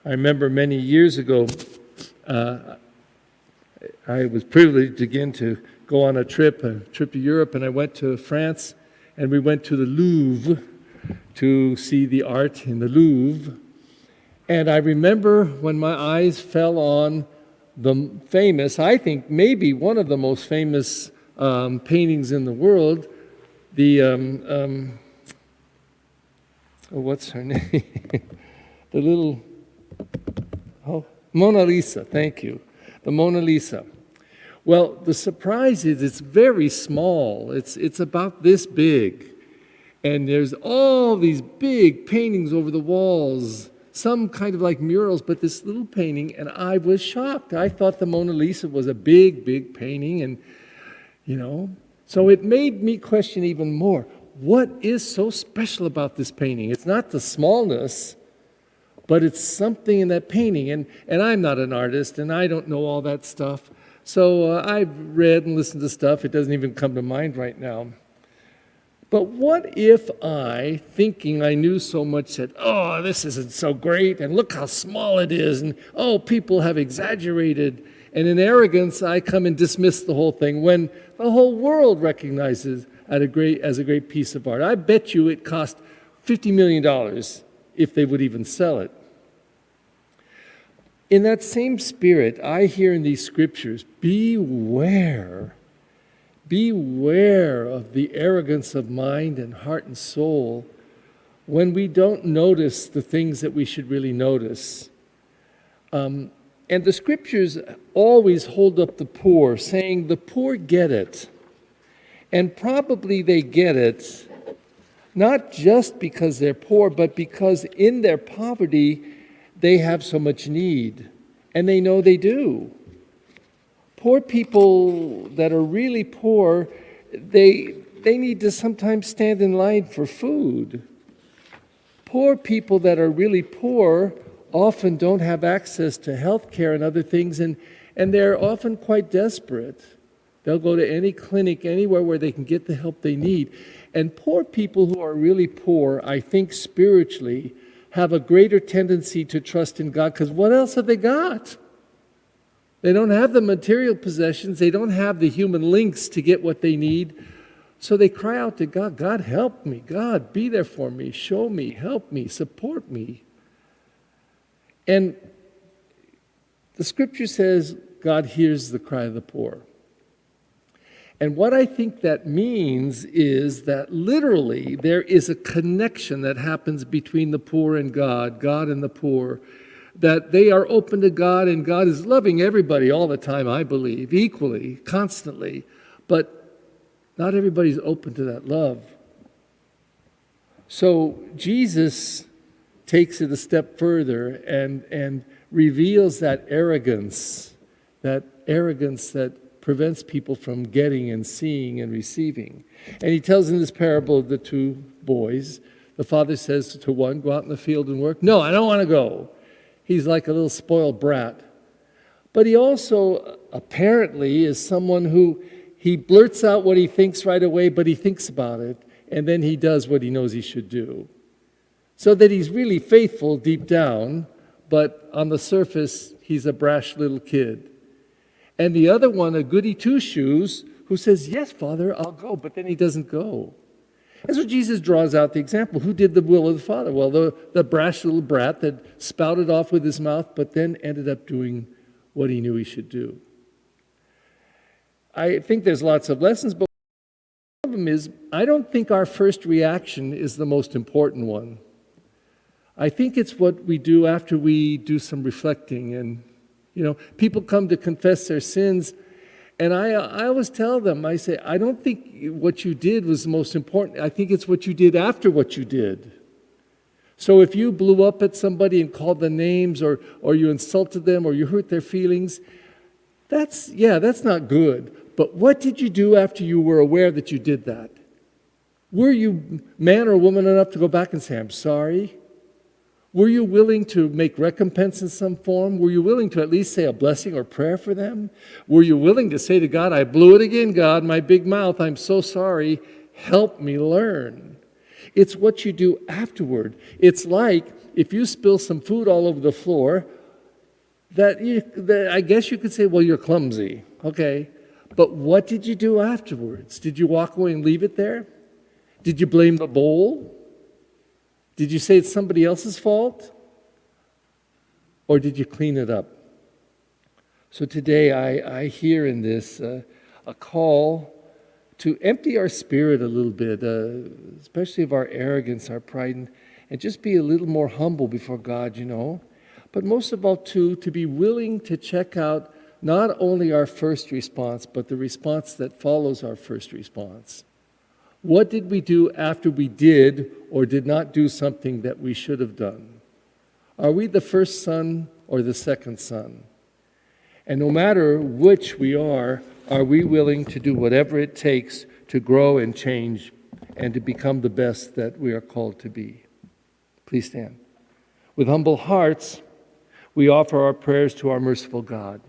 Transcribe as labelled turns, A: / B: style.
A: I remember many years ago, I was privileged again to go on a trip to Europe, and I went to France, and we went to the Louvre to see the art in the Louvre. And I remember when my eyes fell on the famous, I think maybe one of the most famous paintings in the world, the, what's her name? The little, Mona Lisa, thank you. The Mona Lisa. Well, the surprise is it's very small. It's about this big. And there's all these big paintings over the walls, some kind of like murals, but this little painting, and I was shocked. I thought the Mona Lisa was a big, big painting, and, so it made me question even more, what is so special about this painting? It's not the smallness, but it's something in that painting. And I'm not an artist, and I don't know all that stuff. So I've read and listened to stuff. It doesn't even come to mind right now. But what if I, thinking I knew so much, said, oh, this isn't so great, and look how small it is, and oh, people have exaggerated. And in arrogance, I come and dismiss the whole thing when the whole world recognizes as a great piece of art. I bet you it cost $50 million if they would even sell it. In that same spirit, I hear in these scriptures, beware of the arrogance of mind and heart and soul when we don't notice the things that we should really notice. And the scriptures always hold up the poor, saying the poor get it. And probably they get it not just because they're poor, but because in their poverty they have so much need, and they know they do. Poor people that are really poor, they need to sometimes stand in line for food. Poor people that are really poor often don't have access to health care and other things, and they're often quite desperate. They'll go to any clinic, anywhere where they can get the help they need. And poor people who are really poor, I think spiritually, have a greater tendency to trust in God, because what else have they got? They don't have the material possessions. They don't have the human links to get what they need. So they cry out to God, God, help me. God, be there for me. Show me, help me, support me. And the scripture says God hears the cry of the poor. And what I think that means is that literally there is a connection that happens between the poor and God and the poor, that they are open to God, and God is loving everybody all the time, I believe, equally, constantly. But not everybody's open to that love. So Jesus takes it a step further and reveals that arrogance that prevents people from getting and seeing and receiving. And he tells in this parable of the two boys, the father says to one, go out in the field and work. No, I don't want to go. He's like a little spoiled brat. But he also apparently is someone who he blurts out what he thinks right away, but he thinks about it, and then he does what he knows he should do. So that he's really faithful deep down, but on the surface, he's a brash little kid. And the other one, a goody two-shoes, who says, yes, Father, I'll go, but then he doesn't go. And so Jesus draws out the example. Who did the will of the Father? Well, the brash little brat that spouted off with his mouth, but then ended up doing what he knew he should do. I think there's lots of lessons, but one of them is, I don't think our first reaction is the most important one. I think it's what we do after we do some reflecting. And, people come to confess their sins, and I always tell them, I say, I don't think what you did was the most important. I think it's what you did after what you did. So if you blew up at somebody and called them names, or you insulted them, or you hurt their feelings, that's not good. But what did you do after you were aware that you did that? Were you man or woman enough to go back and say, I'm sorry? Were you willing to make recompense in some form? Were you willing to at least say a blessing or prayer for them? Were you willing to say to God, I blew it again, God, my big mouth, I'm so sorry, help me learn? It's what you do afterward. It's like if you spill some food all over the floor, I guess you could say, well, you're clumsy, okay? But what did you do afterwards? Did you walk away and leave it there? Did you blame the bowl? Did you say it's somebody else's fault? Or did you clean it up? So today I hear in this a call to empty our spirit a little bit, especially of our arrogance, our pride, and just be a little more humble before God, you know. But most of all, too, to be willing to check out not only our first response, but the response that follows our first response. What did we do after we did or did not do something that we should have done? Are we the first son or the second son? And no matter which we are we willing to do whatever it takes to grow and change and to become the best that we are called to be? Please stand. With humble hearts, we offer our prayers to our merciful God.